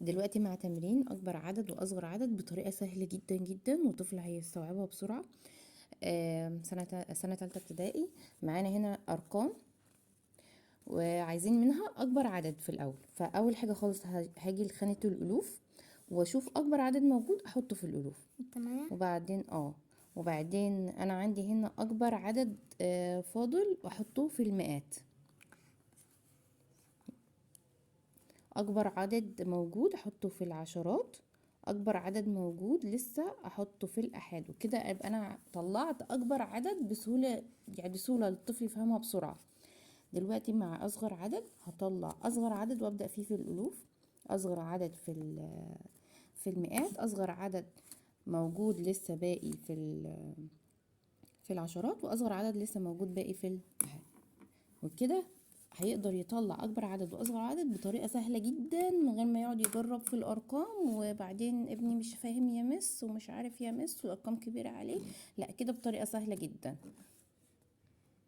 دلوقتي مع تمرين اكبر عدد واصغر عدد بطريقه سهله جدا جدا، وطفل هيستوعبها بسرعه. سنه تالتة ابتدائي. معانا هنا ارقام وعايزين منها اكبر عدد في الاول. فاول حاجه خالص هاجي لخانه الالوف واشوف اكبر عدد موجود احطه في الالوف. تمام. وبعدين انا عندي هنا اكبر عدد فاضل واحطه في المئات. اكبر عدد موجود احطه في العشرات. اكبر عدد موجود لسه احطه في الاحاد، وكده ابقى انا طلعت اكبر عدد بسهولة، يعني بسهولة للطفل يفهمها بسرعة. دلوقتي مع اصغر عدد هطلع اصغر عدد وابدأ فيه في الالوف. اصغر عدد في المئات. اصغر عدد موجود لسه باقي في العشرات، واصغر عدد لسه موجود باقي في الاحاد. وبكده هيقدر يطلع اكبر عدد واصغر عدد بطريقه سهله جدا، من غير ما يقعد يجرب في الارقام وبعدين ابني مش فاهم يا مس ومش عارف يا مس والارقام كبيره عليه. لا، كده بطريقه سهله جدا.